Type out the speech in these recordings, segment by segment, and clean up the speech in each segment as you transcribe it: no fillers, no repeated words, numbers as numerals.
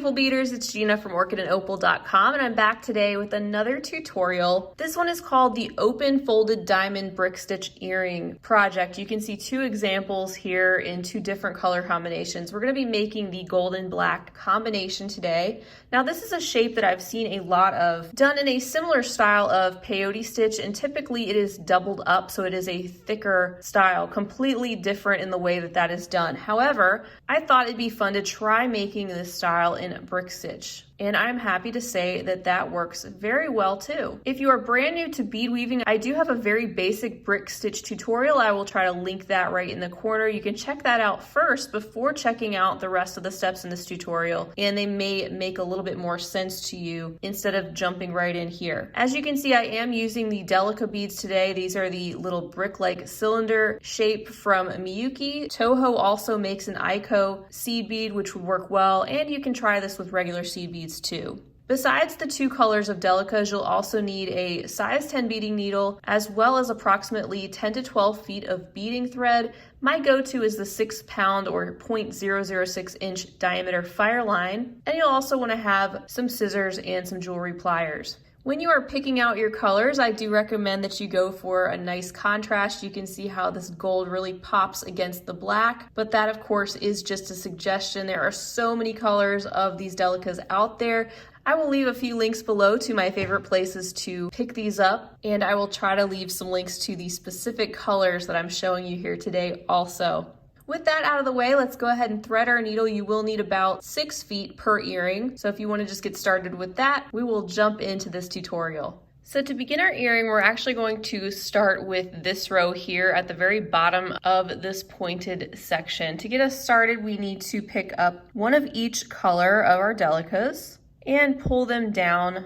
beautiful beaders, it's Gina from orchidandopal.com, and I'm back today with another tutorial. This one is called the open folded diamond brick stitch earring project. You can see two examples here in two different color combinations. We're going to be making the golden black combination today. Now this is a shape that I've seen a lot of done in a similar style of peyote stitch, and typically it is doubled up, so it is a thicker style, completely different in the way that that is done. However, I thought it'd be fun to try making this style in brick stitch, and I'm happy to say that that works very well too. If you are brand new to bead weaving, I do have a very basic brick stitch tutorial. I will try to link that right in the corner. You can check that out first before checking out the rest of the steps in this tutorial, and they may make a little bit more sense to you instead of jumping right in here. As you can see, I am using the delica beads today. These are the little brick-like cylinder shape from Miyuki. Toho also makes an Aiko seed bead, which would work well, and you can try this with regular seed beads too. Besides the two colors of delicas, you'll also need a size 10 beading needle, as well as approximately 10 to 12 feet of beading thread. My go-to is the 6 pound or 0.006 inch diameter Fireline, and you'll also want to have some scissors and some jewelry pliers. When you are picking out your colors, I do recommend that you go for a nice contrast. You can see how this gold really pops against the black, but that of course is just a suggestion. There are so many colors of these delicas out there. I will leave a few links below to my favorite places to pick these up, and I will try to leave some links to the specific colors that I'm showing you here today also. With that out of the way, let's go ahead and thread our needle. You will need about 6 feet per earring. So if you want to just get started with that, we will jump into this tutorial. So to begin our earring, we're actually going to start with this row here at the very bottom of this pointed section. To get us started, we need to pick up one of each color of our delicas and pull them down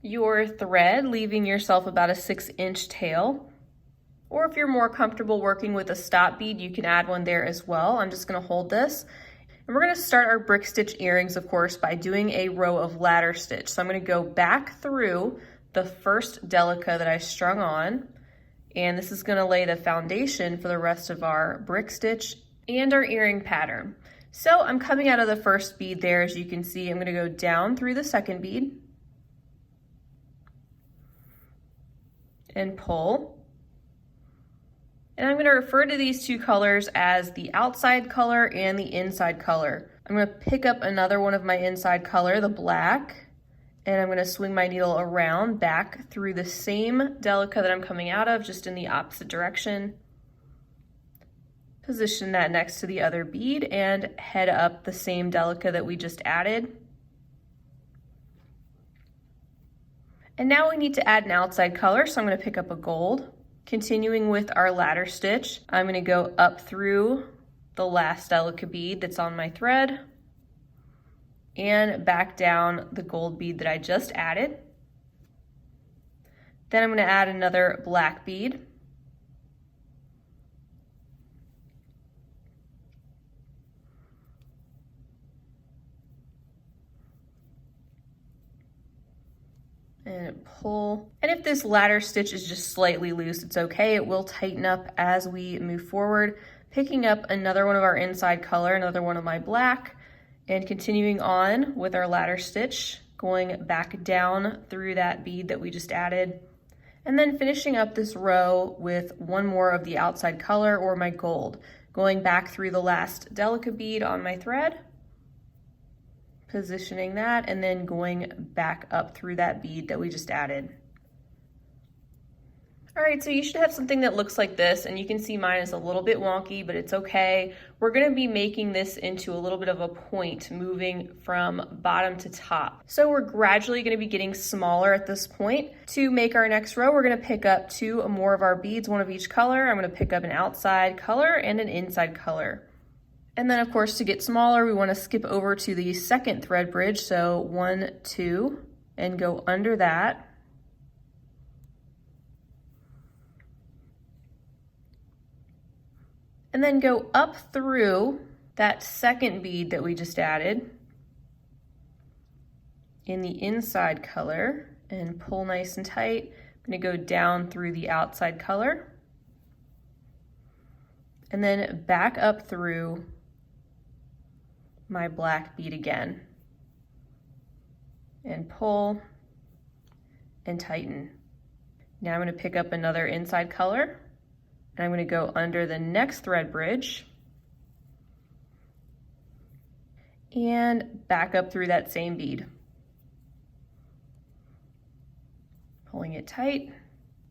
your thread, leaving yourself about a 6-inch tail. Or if you're more comfortable working with a stop bead, you can add one there as well. I'm just gonna hold this. And we're gonna start our brick stitch earrings, of course, by doing a row of ladder stitch. So I'm gonna go back through the first delica that I strung on, and this is gonna lay the foundation for the rest of our brick stitch and our earring pattern. So I'm coming out of the first bead there, as you can see. I'm gonna go down through the second bead and pull. And I'm going to refer to these two colors as the outside color and the inside color. I'm going to pick up another one of my inside color, the black, and I'm going to swing my needle around back through the same delica that I'm coming out of, just in the opposite direction. Position that next to the other bead and head up the same delica that we just added. And now we need to add an outside color, so I'm going to pick up a gold. Continuing with our ladder stitch, I'm going to go up through the last delica bead that's on my thread and back down the gold bead that I just added. Then I'm going to add another black bead. And pull. And if this ladder stitch is just slightly loose, it's okay. It will tighten up as we move forward. Picking up another one of our inside color, another one of my black, and continuing on with our ladder stitch, going back down through that bead that we just added, and then finishing up this row with one more of the outside color or my gold, going back through the last delica bead on my thread, positioning that, and then going back up through that bead that we just added. All right, so you should have something that looks like this, and you can see mine is a little bit wonky, but it's okay. We're gonna be making this into a little bit of a point, moving from bottom to top. So we're gradually gonna be getting smaller at this point. To make our next row, we're gonna pick up two more of our beads, one of each color. I'm gonna pick up an outside color and an inside color. And then of course, to get smaller, we want to skip over to the second thread bridge. So 1, 2, and go under that. And then go up through that second bead that we just added in the inside color and pull nice and tight. I'm going to go down through the outside color and then back up through my black bead again. and pull and tighten. Now I'm going to pick up another inside color and I'm going to go under the next thread bridge and back up through that same bead. Pulling it tight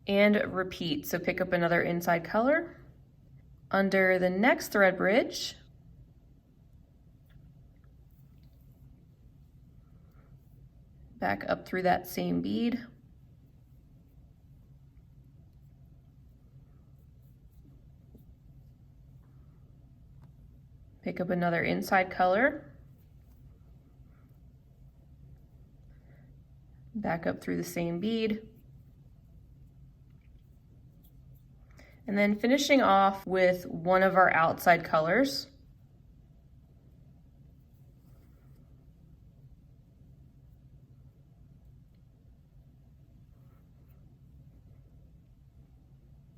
and repeat. So pick up another inside color under the next thread bridge, back up through that same bead, pick up another inside color, back up through the same bead, and then finishing off with one of our outside colors.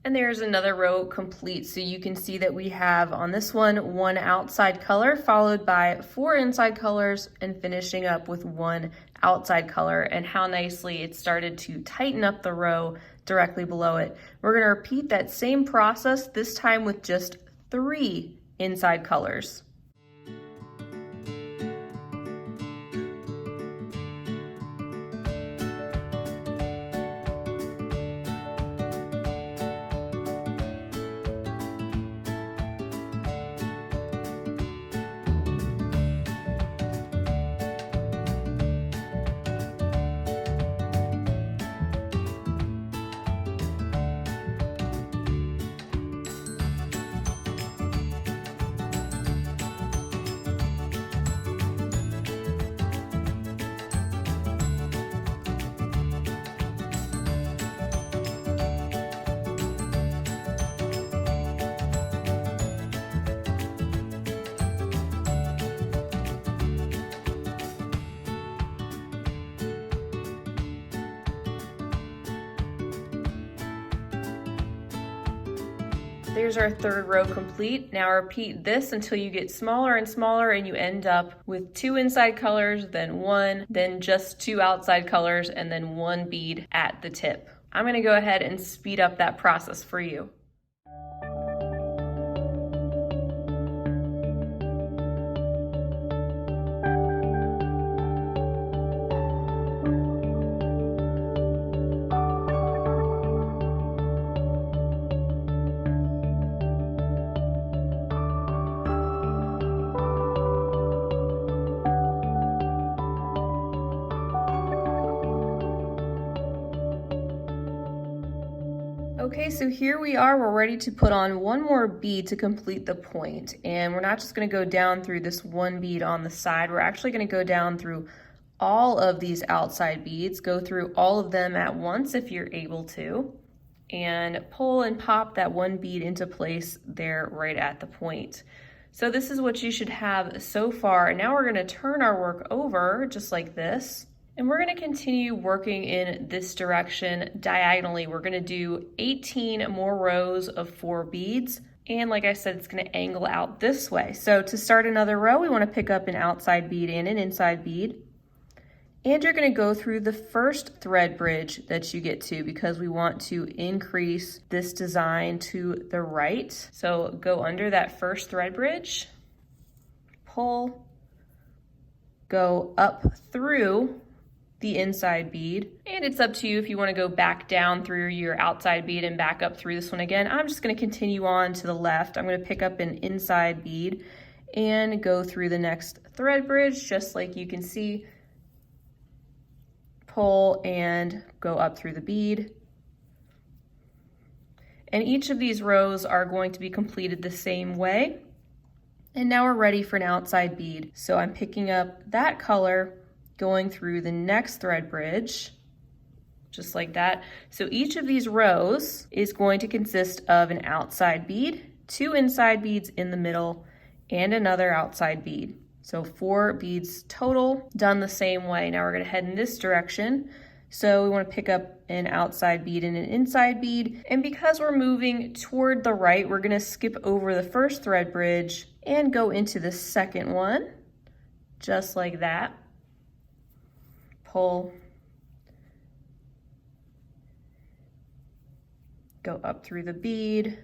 And there's another row complete. So you can see that we have on this one outside color followed by 4 inside colors and finishing up with 1 outside color, and how nicely it started to tighten up the row directly below it. We're going to repeat that same process, this time with just 3 inside colors. There's our 3rd row complete. Now repeat this until you get smaller and smaller and you end up with 2 inside colors, then 1, then just 2 outside colors, and then 1 bead at the tip. I'm going to go ahead and speed up that process for you. Okay, so here we are, we're ready to put on 1 more bead to complete the point. And we're not just gonna go down through this 1 bead on the side, we're actually gonna go down through all of these outside beads, go through all of them at once if you're able to, and pull and pop that 1 bead into place there right at the point. So this is what you should have so far. And now we're gonna turn our work over just like this. And we're going to continue working in this direction diagonally. We're going to do 18 more rows of 4 beads. And like I said, it's going to angle out this way. So to start another row, we want to pick up an outside bead and an inside bead. And you're going to go through the first thread bridge that you get to, because we want to increase this design to the right. So go under that first thread bridge, pull, go up through the inside bead, and it's up to you if you want to go back down through your outside bead and back up through this one again. I'm just going to continue on to the left. I'm going to pick up an inside bead and go through the next thread bridge, just like you can see, pull and go up through the bead. And each of these rows are going to be completed the same way. And now we're ready for an outside bead. So I'm picking up that color, going through the next thread bridge, just like that. So each of these rows is going to consist of an outside bead, 2 inside beads in the middle, and another outside bead. So 4 beads total, done the same way. Now we're going to head in this direction. So we want to pick up an outside bead and an inside bead. And because we're moving toward the right, we're going to skip over the first thread bridge and go into the second one, just like that. pull, go up through the bead.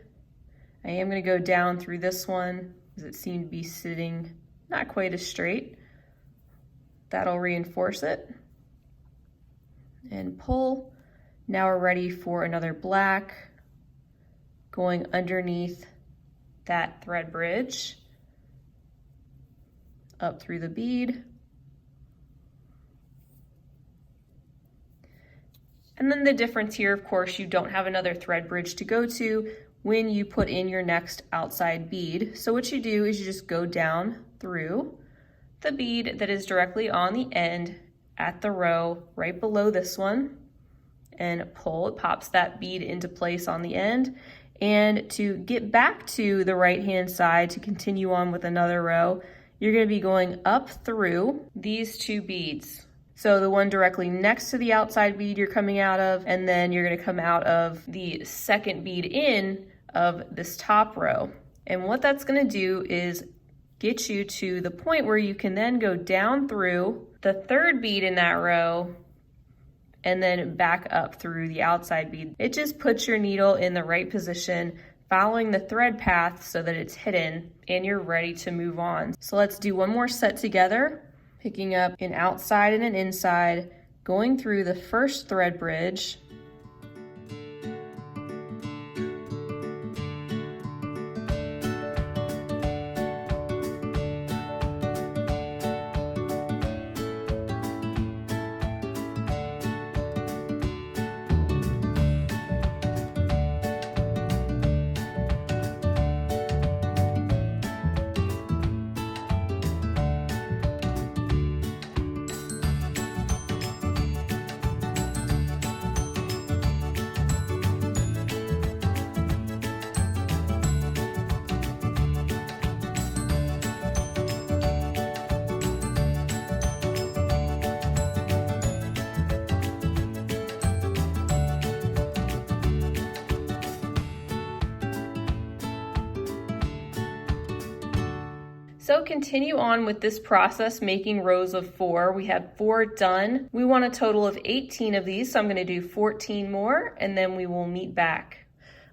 I am going to go down through this one because it seemed to be sitting not quite as straight. That'll reinforce it. And pull. Now we're ready for another black, going underneath that thread bridge, up through the bead. And then the difference here, of course, you don't have another thread bridge to go to when you put in your next outside bead. So what you do is you just go down through the bead that is directly on the end at the row right below this one and pull. It pops that bead into place on the end. And to get back to the right hand side to continue on with another row, you're going to be going up through these two beads. So the one directly next to the outside bead you're coming out of, and then you're going to come out of the second bead in of this top row. And what that's going to do is get you to the point where you can then go down through the third bead in that row and then back up through the outside bead. It just puts your needle in the right position, following the thread path so that it's hidden and you're ready to move on. So let's do one more set together, picking up an outside and an inside, going through the first thread bridge, So continue on with this process, making rows of 4. We have 4 done. We want a total of 18 of these, so I'm going to do 14 more, and then we will meet back.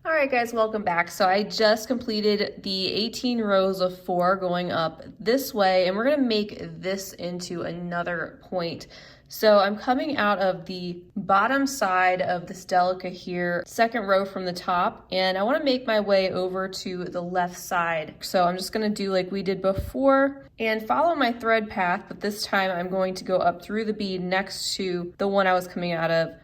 All right, guys, welcome back. So I just completed the 18 rows of 4 going up this way, and we're going to make this into another point. So I'm coming out of the bottom side of this delica here, second row from the top, and I want to make my way over to the left side. So I'm just going to do like we did before and follow my thread path, but this time I'm going to go up through the bead next to the one I was coming out of,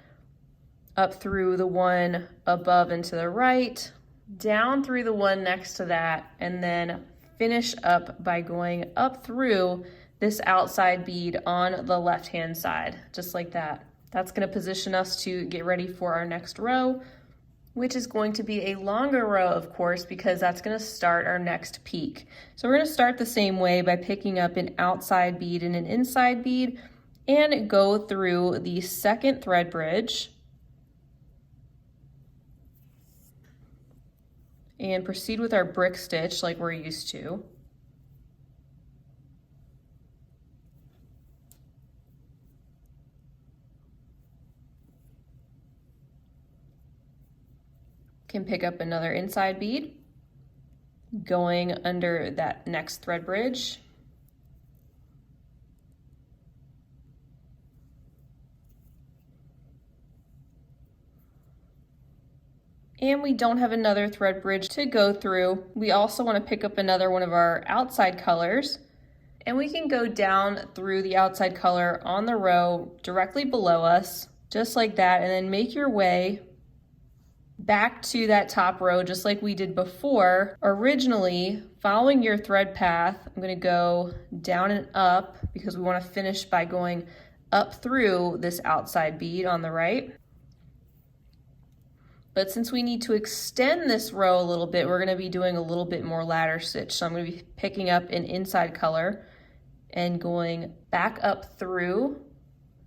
up through the one above and to the right, down through the one next to that, and then finish up by going up through this outside bead on the left-hand side, just like that. That's going to position us to get ready for our next row, which is going to be a longer row, of course, because that's going to start our next peak. So we're going to start the same way by picking up an outside bead and an inside bead and go through the second thread bridge and proceed with our brick stitch like we're used to. Can pick up another inside bead, going under that next thread bridge. And we don't have another thread bridge to go through. We also want to pick up another one of our outside colors, and we can go down through the outside color on the row directly below us, just like that, and then make your way back to that top row just like we did before. Originally, following your thread path, I'm going to go down and up because we want to finish by going up through this outside bead on the right. But since we need to extend this row a little bit, we're going to be doing a little bit more ladder stitch. So I'm going to be picking up an inside color and going back up through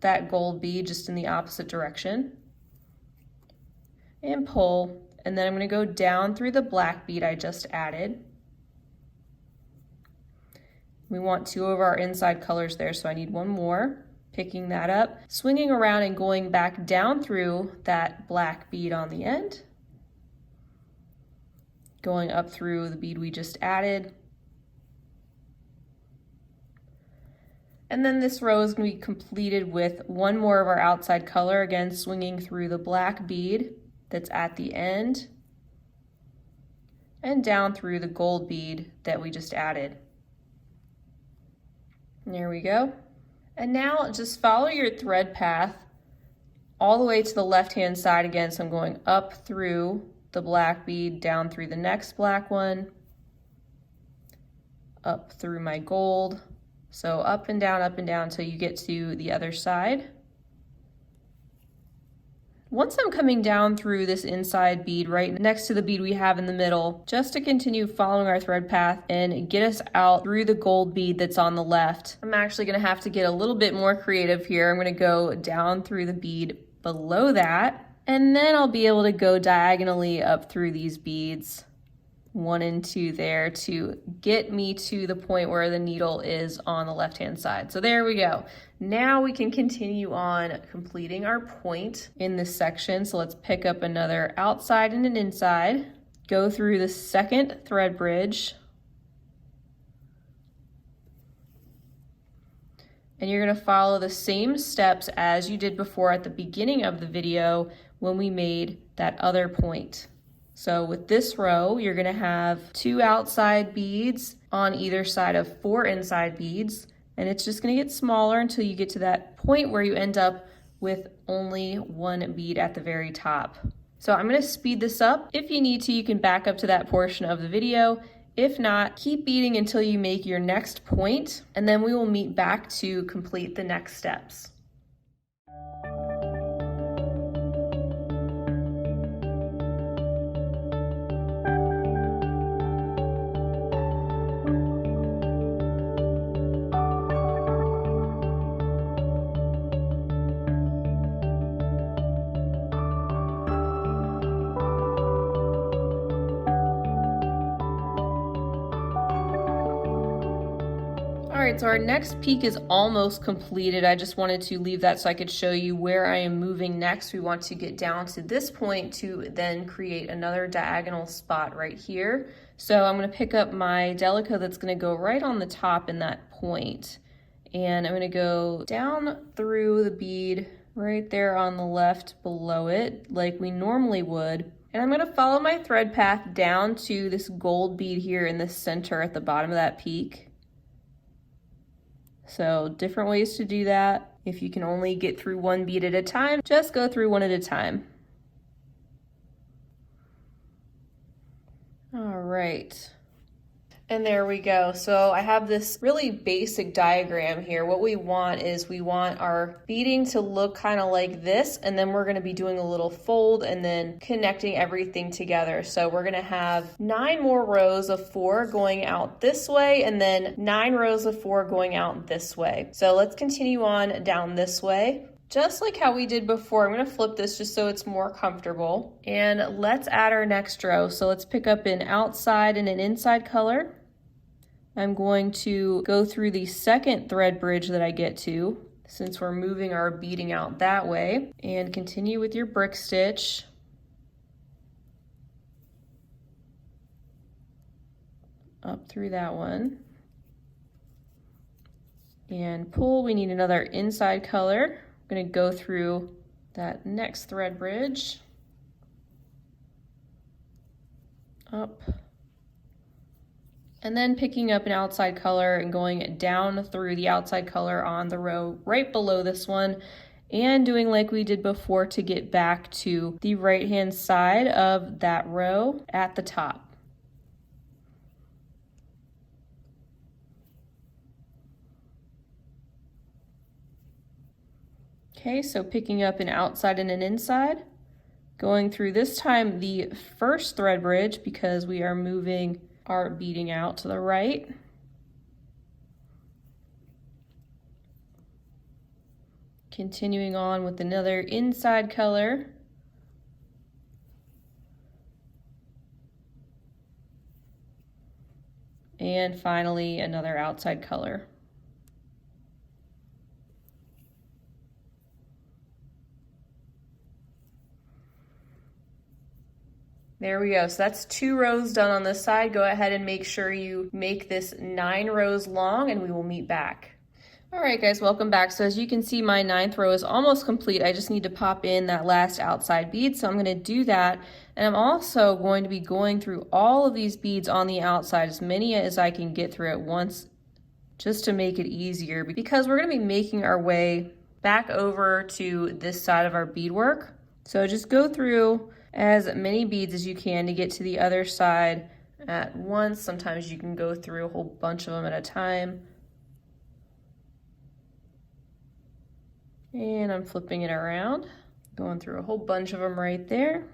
that gold bead just in the opposite direction. And pull, and then I'm going to go down through the black bead I just added. We want 2 of our inside colors there, so I need 1 more. Picking that up, swinging around and going back down through that black bead on the end, going up through the bead we just added. And then this row is going to be completed with one more of our outside color, again swinging through the black bead that's at the end and down through the gold bead that we just added. And there we go. And now just follow your thread path all the way to the left-hand side again. So I'm going up through the black bead, down through the next black one, up through my gold. So up and down until you get to the other side. Once I'm coming down through this inside bead right next to the bead we have in the middle, just to continue following our thread path and get us out through the gold bead that's on the left. I'm actually gonna have to get a little bit more creative here. I'm gonna go down through the bead below that, and then I'll be able to go diagonally up through these beads, 1 and 2 there, to get me to the point where the needle is on the left-hand side. So there we go. Now we can continue on completing our point in this section. So let's pick up another outside and an inside, go through the second thread bridge, and you're gonna follow the same steps as you did before at the beginning of the video when we made that other point. So with this row, you're gonna have 2 outside beads on either side of 4 inside beads, and it's just gonna get smaller until you get to that point where you end up with only 1 bead at the very top. So I'm gonna speed this up. If you need to, you can back up to that portion of the video. If not, keep beading until you make your next point, and then we will meet back to complete the next steps. All right, so our next peak is almost completed. I just wanted to leave that so I could show you where I am moving next. We want to get down to this point to then create another diagonal spot right here. So I'm gonna pick up my delica that's gonna go right on the top in that point. And I'm gonna go down through the bead right there on the left below it, like we normally would. And I'm gonna follow my thread path down to this gold bead here in the center at the bottom of that peak. So different ways to do that. If you can only get through 1 bead at a time, just go through 1 at a time. All right. And there we go. So I have this really basic diagram here. What we want is we want our beading to look kind of like this, and then we're going to be doing a little fold and then connecting everything together. So we're going to have 9 more rows of 4 going out this way, and then 9 rows of 4 going out this way. So let's continue on down this way. Just like how we did before, I'm going to flip this just so it's more comfortable. And let's add our next row. So let's pick up an outside and an inside color. I'm going to go through the second thread bridge that I get to, since we're moving our beading out that way, and continue with your brick stitch. Up through that one. And pull, we need another inside color. I'm going to go through that next thread bridge. Up. And then picking up an outside color and going down through the outside color on the row right below this one, and doing like we did before to get back to the right hand side of that row at the top. Okay, so picking up an outside and an inside, going through this time the first thread bridge because we are moving our beading out to the right. Continuing on with another inside color. And finally another outside color. There we go. So that's 2 rows done on this side. Go ahead and make sure you make this 9 rows long, and we will meet back. All right, guys, welcome back. So as you can see, my 9th row is almost complete. I just need to pop in that last outside bead. So I'm going to do that. And I'm also going to be going through all of these beads on the outside, as many as I can get through at once, just to make it easier, because we're going to be making our way back over to this side of our beadwork. So just go through as many beads as you can to get to the other side at once. Sometimes you can go through a whole bunch of them at a time. And I'm flipping it around, going through a whole bunch of them right there.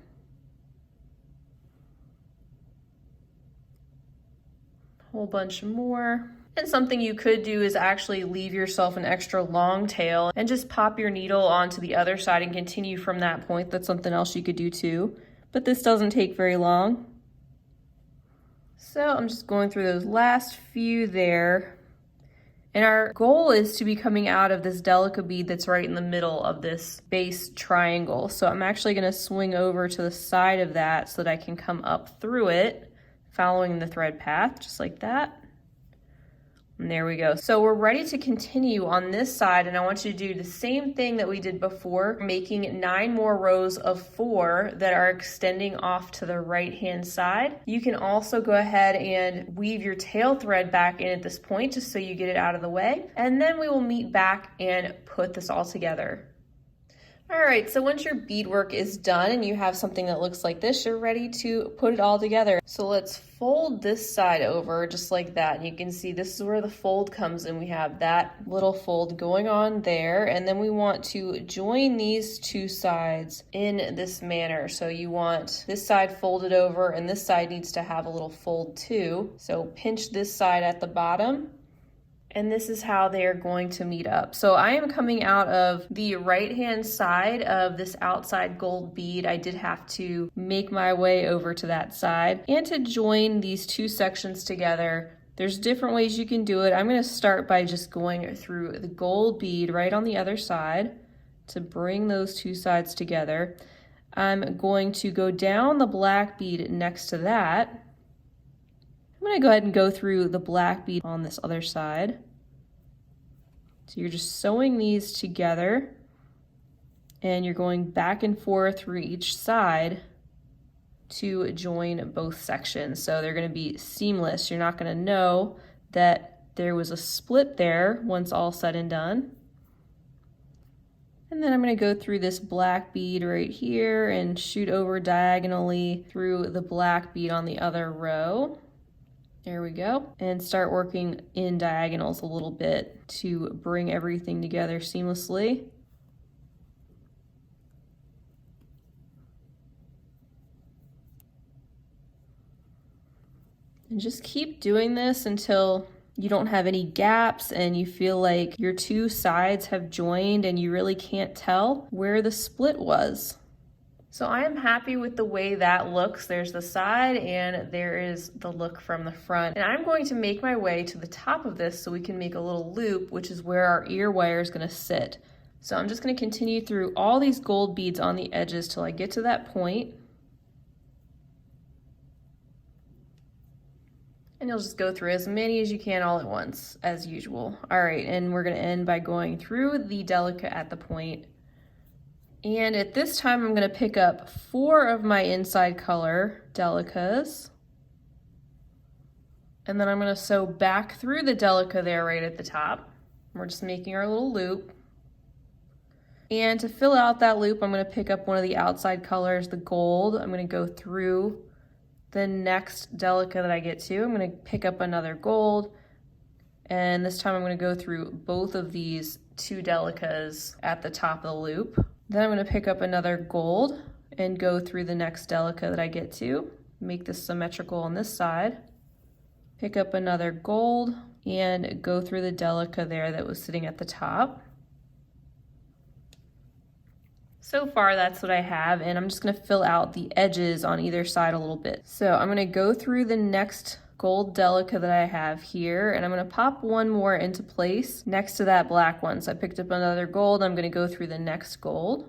Whole bunch more. And something you could do is actually leave yourself an extra long tail and just pop your needle onto the other side and continue from that point. That's something else you could do too, but this doesn't take very long. So I'm just going through those last few there. And our goal is to be coming out of this delica bead that's right in the middle of this base triangle. So I'm actually going to swing over to the side of that so that I can come up through it, following the thread path, just like that. And there we go. So we're ready to continue on this side, and I want you to do the same thing that we did before, making 9 more rows of 4 that are extending off to the right-hand side. You can also go ahead and weave your tail thread back in at this point, just so you get it out of the way. And then we will meet back and put this all together. All right, so once your beadwork is done and you have something that looks like this, you're ready to put it all together. So let's fold this side over just like that. And you can see this is where the fold comes in. We have that little fold going on there. And then we want to join these 2 sides in this manner. So you want this side folded over, and this side needs to have a little fold too. So pinch this side at the bottom. And this is how they are going to meet up. So I am coming out of the right-hand side of this outside gold bead. I did have to make my way over to that side. And to join these 2 sections together, there's different ways you can do it. I'm going to start by just going through the gold bead right on the other side to bring those 2 sides together. I'm going to go down the black bead next to that. I'm going to go ahead and go through the black bead on this other side. So you're just sewing these together, and you're going back and forth through each side to join both sections. So they're going to be seamless. You're not going to know that there was a split there once all said and done. And then I'm going to go through this black bead right here and shoot over diagonally through the black bead on the other row. There we go. And start working in diagonals a little bit to bring everything together seamlessly. And just keep doing this until you don't have any gaps and you feel like your 2 sides have joined and you really can't tell where the split was. So I am happy with the way that looks. There's the side and there is the look from the front. And I'm going to make my way to the top of this so we can make a little loop, which is where our ear wire is going to sit. So I'm just going to continue through all these gold beads on the edges till I get to that point. And you'll just go through as many as you can all at once, as usual. All right, and we're going to end by going through the delica at the point. And at this time, I'm going to pick up 4 of my inside color delicas. And then I'm going to sew back through the delica there right at the top. We're just making our little loop. And to fill out that loop, I'm going to pick up one of the outside colors, the gold. I'm going to go through the next delica that I get to. I'm going to pick up another gold. And this time I'm going to go through both of these 2 delicas at the top of the loop. Then I'm going to pick up another gold and go through the next delica that I get to. Make this symmetrical on this side. Pick up another gold and go through the delica there that was sitting at the top. So far that's what I have, and I'm just going to fill out the edges on either side a little bit. So I'm going to go through the next gold delica that I have here, and I'm going to pop one more into place next to that black one. So I picked up another gold. I'm going to go through the next gold,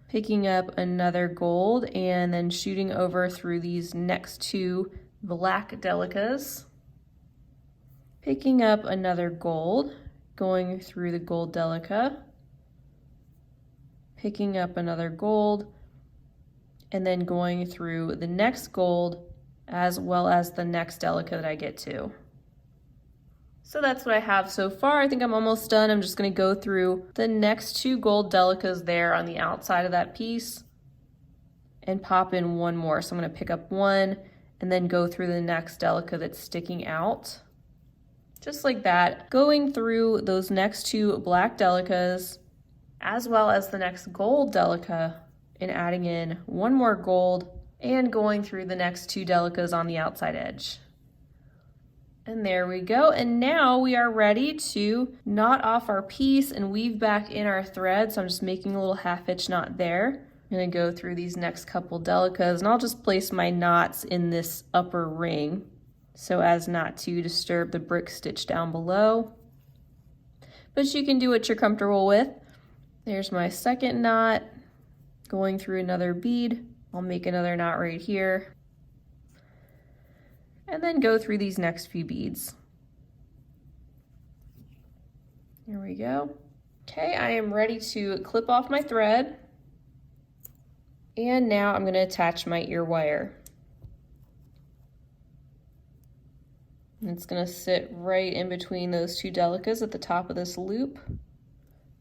picking up another gold and then shooting over through these next two black delicas, picking up another gold, going through the gold delica, picking up another gold, and then going through the next gold as well as the next delica that I get to. So that's what I have so far. I think I'm almost done. I'm just going to go through the next two gold delicas there on the outside of that piece and pop in one more. So I'm going to pick up one and then go through the next delica that's sticking out. Just like that, going through those next two black delicas as well as the next gold delica and adding in one more gold and going through the next two delicas on the outside edge. And there we go. And now we are ready to knot off our piece and weave back in our thread. So I'm just making a little half-hitch knot there. I'm gonna go through these next couple delicas and I'll just place my knots in this upper ring so as not to disturb the brick stitch down below. But you can do what you're comfortable with. There's my second knot, going through another bead. I'll make another knot right here. And then go through these next few beads. Here we go. Okay, I am ready to clip off my thread. And now I'm going to attach my ear wire. And it's going to sit right in between those two delicas at the top of this loop.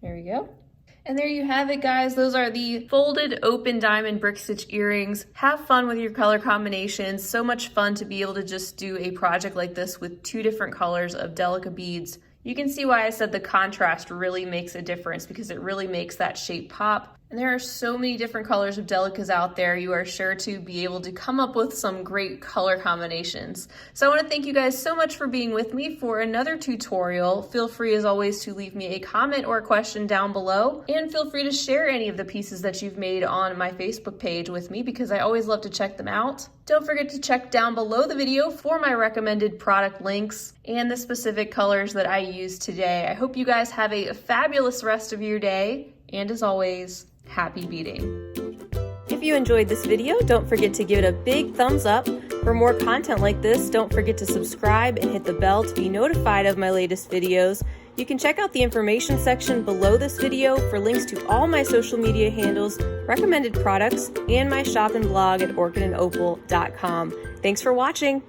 There we go. And there you have it, guys. Those are the folded open diamond brick stitch earrings. Have fun with your color combinations. So much fun to be able to just do a project like this with two different colors of delica beads. You can see why I said the contrast really makes a difference because it really makes that shape pop. And there are so many different colors of delicas out there. You are sure to be able to come up with some great color combinations. So I want to thank you guys so much for being with me for another tutorial. Feel free as always to leave me a comment or a question down below, and feel free to share any of the pieces that you've made on my Facebook page with me because I always love to check them out. Don't forget to check down below the video for my recommended product links and the specific colors that I used today. I hope you guys have a fabulous rest of your day, and as always, happy beading. If you enjoyed this video, don't forget to give it a big thumbs up. For more content like this, don't forget to subscribe and hit the bell to be notified of my latest videos. You can check out the information section below this video for links to all my social media handles, recommended products, and my shop and blog at orchidandopal.com. Thanks for watching.